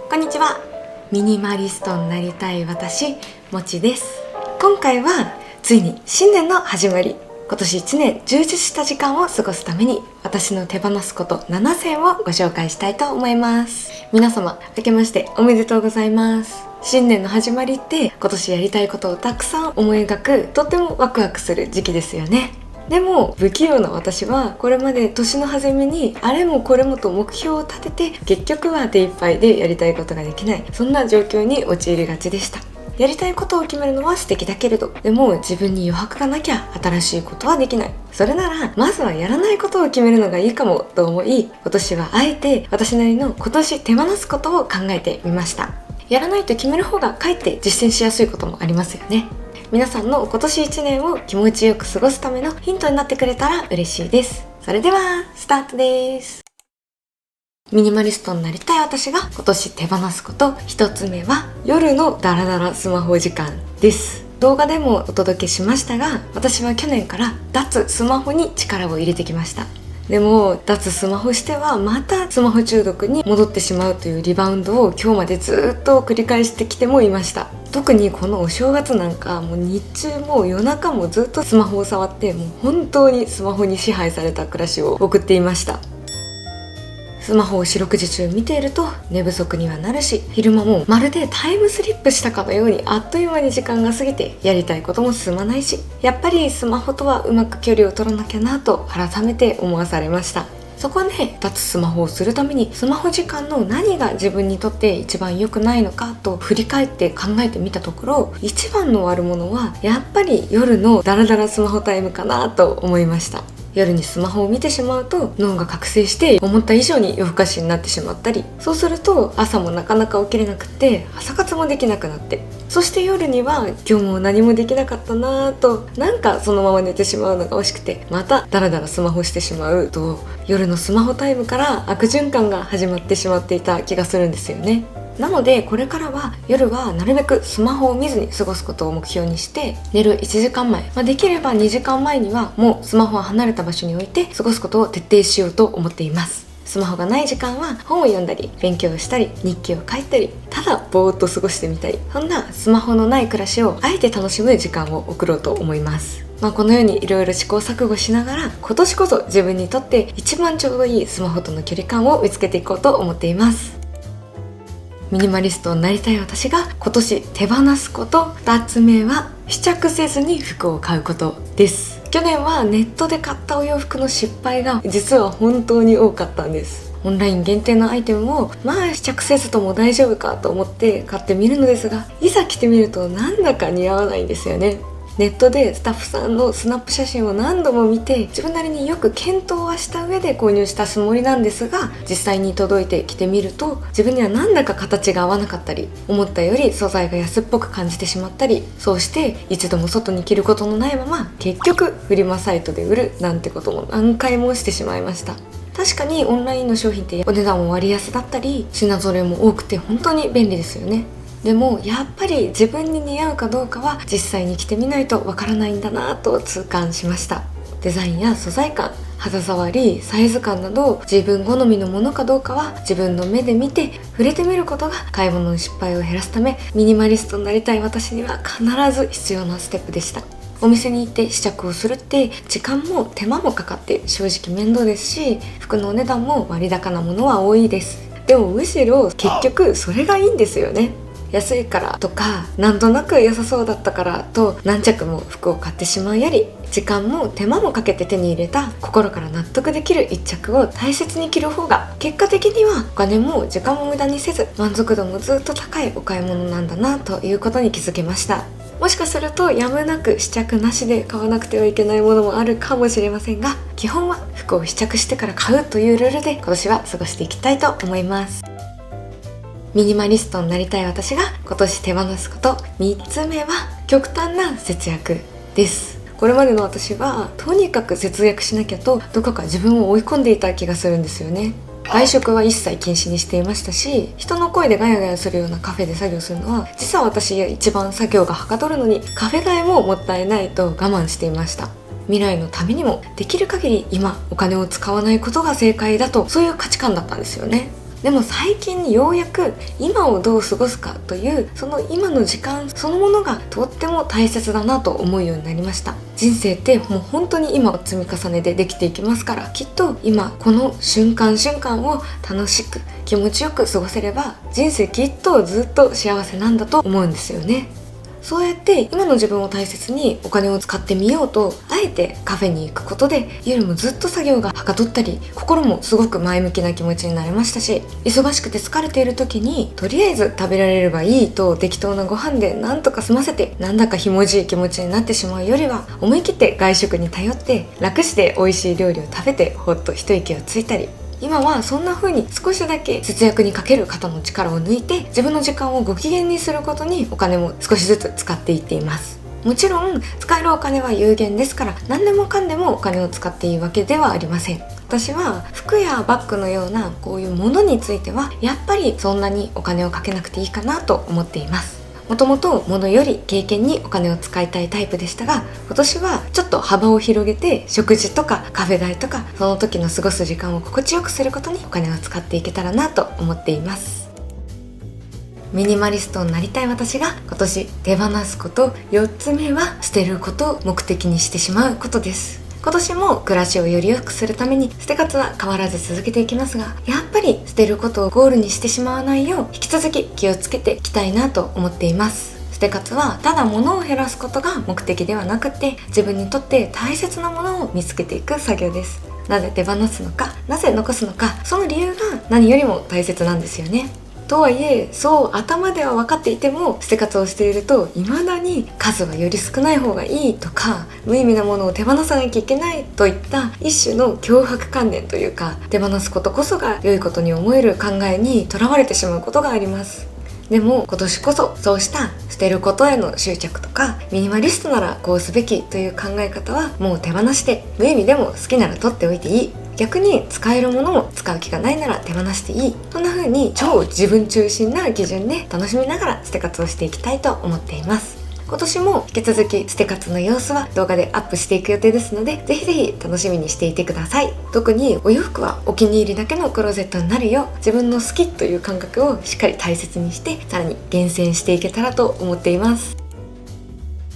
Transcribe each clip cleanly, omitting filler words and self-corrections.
こんにちは。ミニマリストになりたい私、もちです。今回はついに新年の始まり。今年1年充実した時間を過ごすために私の手放すこと7選をご紹介したいと思います。皆様明けましておめでとうございます。新年の始まりって今年やりたいことをたくさん思い描く、とってもワクワクする時期ですよね。でも不器用な私はこれまで年の初めにあれもこれもと目標を立てて結局は手一杯でやりたいことができない、そんな状況に陥りがちでした。やりたいことを決めるのは素敵だけれど、でも自分に余白がなきゃ新しいことはできない。それならまずはやらないことを決めるのがいいかもと思い、今年はあえて私なりの今年手放すことを考えてみました。やらないと決める方がかえって実践しやすいこともありますよね。皆さんの今年1年を気持ちよく過ごすためのヒントになってくれたら嬉しいです。それではスタートです。ミニマリストになりたい私が今年手放すこと、1つ目は夜のダラダラスマホ時間です。動画でもお届けしましたが、私は去年から脱スマホに力を入れてきました。でも脱スマホしてはまたスマホ中毒に戻ってしまうというリバウンドを今日までずっと繰り返してきてもいました。特にこのお正月なんかもう日中も夜中もずっとスマホを触って、もう本当にスマホに支配された暮らしを送っていました。スマホを四六時中見ていると寝不足にはなるし、昼間もまるでタイムスリップしたかのようにあっという間に時間が過ぎてやりたいことも進まないし、やっぱりスマホとはうまく距離を取らなきゃなと改めて思わされました。そこで脱スマホをするためにスマホ時間の何が自分にとって一番良くないのかと振り返って考えてみたところ、一番の悪者はやっぱり夜のダラダラスマホタイムかなと思いました。夜にスマホを見てしまうと脳が覚醒して思った以上に夜更かしになってしまったり、そうすると朝もなかなか起きれなくて朝活もできなくなって、そして夜には今日も何もできなかったなぁと、なんかそのまま寝てしまうのが惜しくてまたダラダラスマホしてしまうと、夜のスマホタイムから悪循環が始まってしまっていた気がするんですよね。なのでこれからは夜はなるべくスマホを見ずに過ごすことを目標にして、寝る1時間前、できれば2時間前にはもうスマホを離れた場所に置いて過ごすことを徹底しようと思っています。スマホがない時間は本を読んだり勉強をしたり日記を書いたり、ただぼーっと過ごしてみたり、そんなスマホのない暮らしをあえて楽しむ時間を送ろうと思います。このようにいろいろ試行錯誤しながら、今年こそ自分にとって一番ちょうどいいスマホとの距離感を見つけていこうと思っています。ミニマリストになりたい私が今年手放すこと、2つ目は試着せずに服を買うことです。去年はネットで買ったお洋服の失敗が実は本当に多かったんです。オンライン限定のアイテムを試着せずとも大丈夫かと思って買ってみるのですが、いざ着てみるとなんだか似合わないんですよね。ネットでスタッフさんのスナップ写真を何度も見て、自分なりによく検討はした上で購入したつもりなんですが、実際に届いて着てみると自分にはなんだか形が合わなかったり、思ったより素材が安っぽく感じてしまったり、そうして一度も外に着ることのないまま結局フリマサイトで売るなんてことも何回もしてしまいました。確かにオンラインの商品ってお値段も割安だったり品揃えも多くて本当に便利ですよね。でもやっぱり自分に似合うかどうかは実際に着てみないとわからないんだなと痛感しました。デザインや素材感、肌触り、サイズ感など自分好みのものかどうかは自分の目で見て触れてみることが買い物の失敗を減らすため、ミニマリストになりたい私には必ず必要なステップでした。お店に行って試着をするって時間も手間もかかって正直面倒ですし、服のお値段も割高なものは多いです。でもむしろ結局それがいいんですよね。安いからとかなんとなく良さそうだったからと何着も服を買ってしまうより、時間も手間もかけて手に入れた心から納得できる一着を大切に着る方が結果的にはお金も時間も無駄にせず満足度もずっと高いお買い物なんだなということに気づけました。もしかするとやむなく試着なしで買わなくてはいけないものもあるかもしれませんが、基本は服を試着してから買うというルールで今年は過ごしていきたいと思います。ミニマリストになりたい私が今年手放すこと、3つ目は極端な節約です。これまでの私はとにかく節約しなきゃとどこか自分を追い込んでいた気がするんですよね。外食は一切禁止にしていましたし、人の声でガヤガヤするようなカフェで作業するのは実は私が一番作業がはかどるのにカフェ代ももったいないと我慢していました。未来のためにもできる限り今お金を使わないことが正解だと、そういう価値観だったんですよね。でも最近ようやく今をどう過ごすかというその今の時間そのものがとっても大切だなと思うようになりました。人生ってもう本当に今を積み重ねでできていきますから、きっと今この瞬間瞬間を楽しく気持ちよく過ごせれば人生きっとずっと幸せなんだと思うんですよね。そうやって今の自分を大切にお金を使ってみようとあえてカフェに行くことで夜もずっと作業がはかどったり、心もすごく前向きな気持ちになれましたし、忙しくて疲れている時にとりあえず食べられればいいと適当なご飯でなんとか済ませてなんだかひもじい気持ちになってしまうよりは、思い切って外食に頼って楽して美味しい料理を食べてほっと一息をついたり、今はそんな風に少しだけ節約にかける肩の力を抜いて自分の時間をご機嫌にすることにお金も少しずつ使っていっています。もちろん使えるお金は有限ですから、何でもかんでもお金を使っていいわけではありません。私は服やバッグのようなこういうものについてはやっぱりそんなにお金をかけなくていいかなと思っています。もともと物より経験にお金を使いたいタイプでしたが、今年はちょっと幅を広げて食事とかカフェ代とかその時の過ごす時間を心地よくすることにお金を使っていけたらなと思っています。ミニマリストになりたい私が今年手放すこと、4つ目は捨てることを目的にしてしまうことです。今年も暮らしをより良くするために捨て活は変わらず続けていきますが、やっぱり捨てることをゴールにしてしまわないよう引き続き気をつけていきたいなと思っています。捨て活はただ物を減らすことが目的ではなくて、自分にとって大切なものを見つけていく作業です。なぜ手放すのか、なぜ残すのか、その理由が何よりも大切なんですよね。とはいえそう頭では分かっていても捨て活をしていると未だに数はより少ない方がいいとか、無意味なものを手放さなきゃいけないといった一種の強迫観念というか、手放すことこそが良いことに思える考えにとらわれてしまうことがあります。でも今年こそそうした捨てることへの執着とか、ミニマリストならこうすべきという考え方はもう手放して、無意味でも好きなら取っておいていい、逆に使えるものも使う気がないなら手放していい、そんな風に超自分中心な基準で楽しみながら捨て活をしていきたいと思っています。今年も引き続き捨て活の様子は動画でアップしていく予定ですので、ぜひぜひ楽しみにしていてください。特にお洋服はお気に入りだけのクローゼットになるよう、自分の好きという感覚をしっかり大切にして、さらに厳選していけたらと思っています。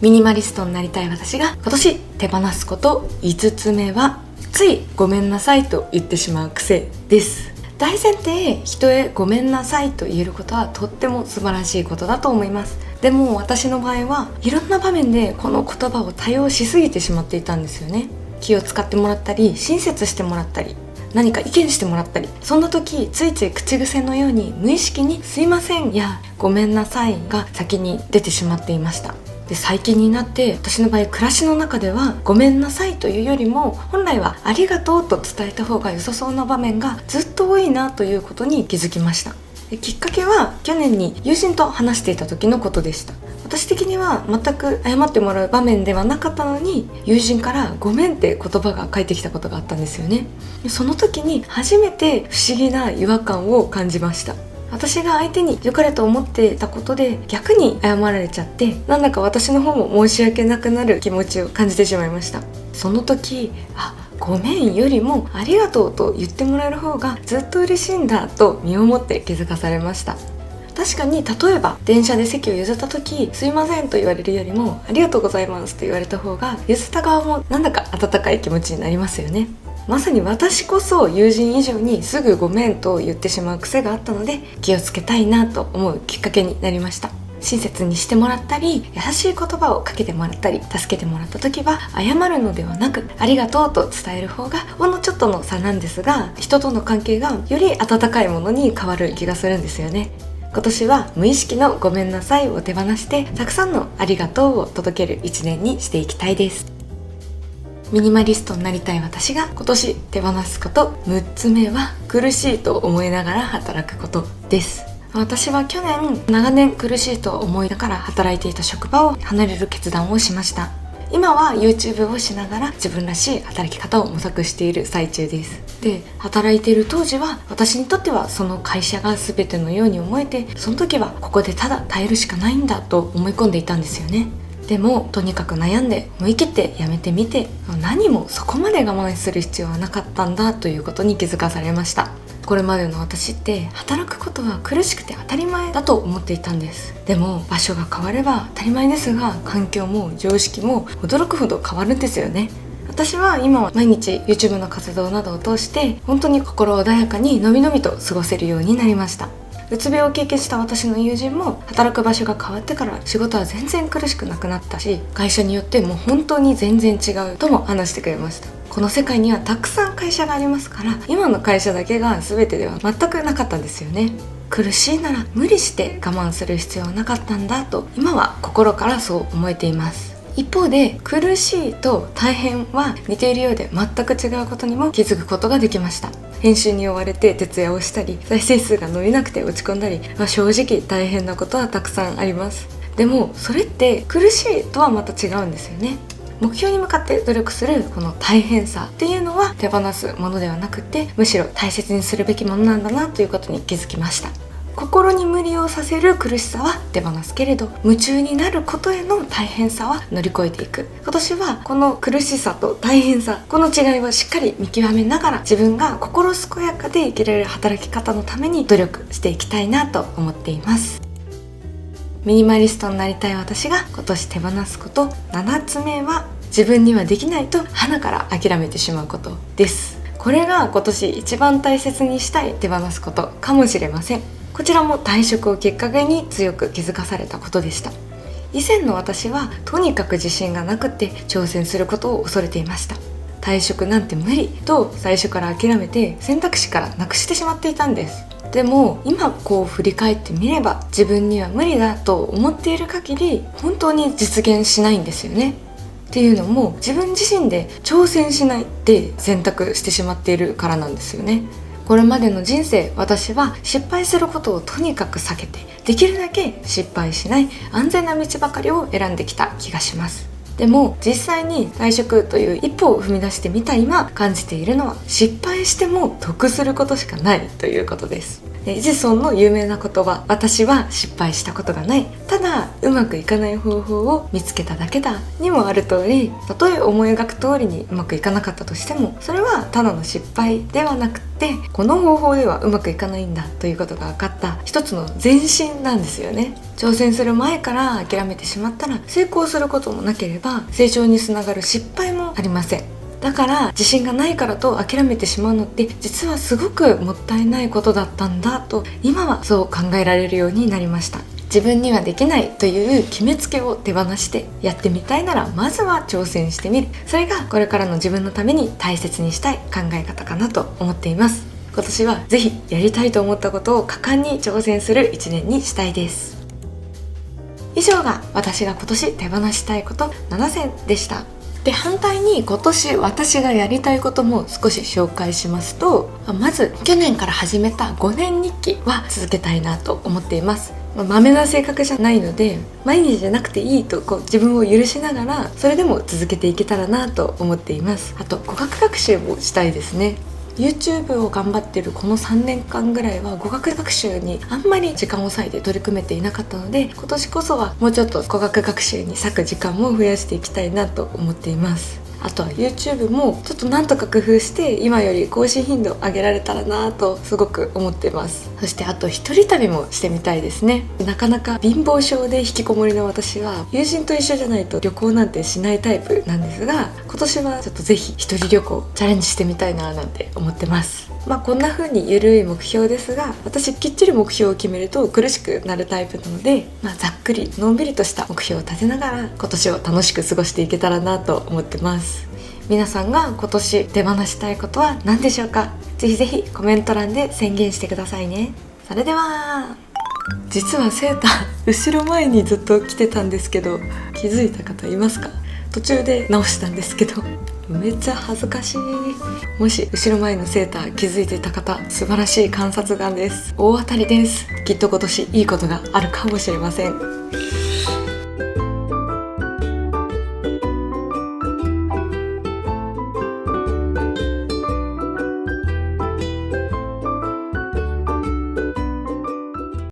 ミニマリストになりたい私が今年手放すこと5つ目は、ついごめんなさいと言ってしまう癖です。大前提、人へごめんなさいと言えることはとっても素晴らしいことだと思います。でも私の場合はいろんな場面でこの言葉を多用しすぎてしまっていたんですよね。気を使ってもらったり、親切してもらったり、何か意見してもらったり、そんな時ついつい口癖のように無意識にすいませんやごめんなさいが先に出てしまっていました。で、最近になって私の場合暮らしの中ではごめんなさいというよりも本来はありがとうと伝えた方が良さそうな場面がずっと多いなということに気づきました。で、きっかけは去年に友人と話していた時のことでした。私的には全く謝ってもらう場面ではなかったのに、友人からごめんって言葉が返ってきたことがあったんですよね。その時に初めて不思議な違和感を感じました。私が相手に良かれと思っていたことで逆に謝られちゃって、なんだか私の方も申し訳なくなる気持ちを感じてしまいました。その時、ごめんよりもありがとうと言ってもらえる方がずっと嬉しいんだと身をもって気づかされました。確かに例えば電車で席を譲った時、すいませんと言われるよりもありがとうございますと言われた方が譲った側もなんだか温かい気持ちになりますよね。まさに私こそ友人以上にすぐごめんと言ってしまう癖があったので、気をつけたいなと思うきっかけになりました。親切にしてもらったり、優しい言葉をかけてもらったり、助けてもらった時は謝るのではなくありがとうと伝える方がほんのちょっとの差なんですが、人との関係がより温かいものに変わる気がするんですよね。今年は無意識のごめんなさいを手放して、たくさんのありがとうを届ける1年にしていきたいです。ミニマリストになりたい私が今年手放すこと6つ目は、苦しいと思いながら働くことです。私は去年長年苦しいと思いながら働いていた職場を離れる決断をしました。今は YouTube をしながら自分らしい働き方を模索している最中です。で、働いている当時は私にとってはその会社が全てのように思えて、その時はここでただ耐えるしかないんだと思い込んでいたんですよね。でもとにかく悩んで思い切ってやめてみて、何もそこまで我慢する必要はなかったんだということに気づかされました。これまでの私って働くことは苦しくて当たり前だと思っていたんです。でも場所が変われば当たり前ですが、環境も常識も驚くほど変わるんですよね。私は今は毎日 YouTube の活動などを通して本当に心穏やかにのびのびと過ごせるようになりました。うつ病を経験した私の友人も働く場所が変わってから仕事は全然苦しくなくなったし、会社によってもう本当に全然違うとも話してくれました。この世界にはたくさん会社がありますから、今の会社だけが全てでは全くなかったんですよね。苦しいなら無理して我慢する必要はなかったんだと今は心からそう思えています。一方で苦しいと大変は似ているようで全く違うことにも気づくことができました。編集に追われて徹夜をしたり、再生数が伸びなくて落ち込んだり、正直大変なことはたくさんあります。でもそれって苦しいとはまた違うんですよね。目標に向かって努力するこの大変さっていうのは手放すものではなくて、むしろ大切にするべきものなんだなということに気づきました。心に無理をさせる苦しさは手放すけれど、夢中になることへの大変さは乗り越えていく。今年はこの苦しさと大変さ、この違いをしっかり見極めながら、自分が心健やかで生きられる働き方のために努力していきたいなと思っています。ミニマリストになりたい私が今年手放すこと、7つ目は自分にはできないと鼻から諦めてしまうことです。これが今年一番大切にしたい手放すことかもしれません。こちらも退職をきっかけに強く気づかされたことでした。以前の私はとにかく自信がなくて挑戦することを恐れていました。退職なんて無理と最初から諦めて選択肢からなくしてしまっていたんです。でも今こう振り返ってみれば、自分には無理だと思っている限り本当に実現しないんですよね。っていうのも自分自身で挑戦しないって選択してしまっているからなんですよね。これまでの人生、私は失敗することをとにかく避けて、できるだけ失敗しない安全な道ばかりを選んできた気がします。でも実際に退職という一歩を踏み出してみた今感じているのは、失敗しても得することしかないということです。エジソンの有名な言葉、私は失敗したことがない、ただうまくいかない方法を見つけただけだにもある通り、たとえ思い描く通りにうまくいかなかったとしても、それはただの失敗ではなくて、この方法ではうまくいかないんだということが分かった一つの前進なんですよね。挑戦する前から諦めてしまったら、成功することもなければ成長につながる失敗もありません。だから自信がないからと諦めてしまうのって実はすごくもったいないことだったんだと今はそう考えられるようになりました。自分にはできないという決めつけを手放して、やってみたいならまずは挑戦してみる。それがこれからの自分のために大切にしたい考え方かなと思っています。今年はぜひやりたいと思ったことを果敢に挑戦する1年にしたいです。以上が私が今年手放したいこと7選でした。で、反対に今年私がやりたいことも少し紹介しますと、まず去年から始めた5年日記は続けたいなと思っています。まめな性格じゃないので、毎日じゃなくていいと自分を許しながら、それでも続けていけたらなと思っています。あと語学学習もしたいですね。YouTube を頑張ってるこの3年間ぐらいは語学学習にあんまり時間を割いて取り組めていなかったので、今年こそはもうちょっと語学学習に割く時間も増やしていきたいなと思っています。あとは YouTube もちょっとなんとか工夫して今より更新頻度を上げられたらなとすごく思っています。そしてあと一人旅もしてみたいですね。なかなか貧乏症で引きこもりの私は友人と一緒じゃないと旅行なんてしないタイプなんですが、今年はちょっとぜひ一人旅行チャレンジしてみたいななんて思ってます。こんな風に緩い目標ですが、私きっちり目標を決めると苦しくなるタイプなので、ざっくりのんびりとした目標を立てながら今年を楽しく過ごしていけたらなと思ってます。皆さんが今年手放したいことは何でしょうか？ぜひぜひコメント欄で宣言してくださいね。それでは、実はセーター後ろ前にずっと着てたんですけど、気づいた方いますか？途中で直したんですけどめっちゃ恥ずかしい。もし後ろ前のセーター気づいていた方、素晴らしい観察眼です。大当たりです。きっと今年いいことがあるかもしれません。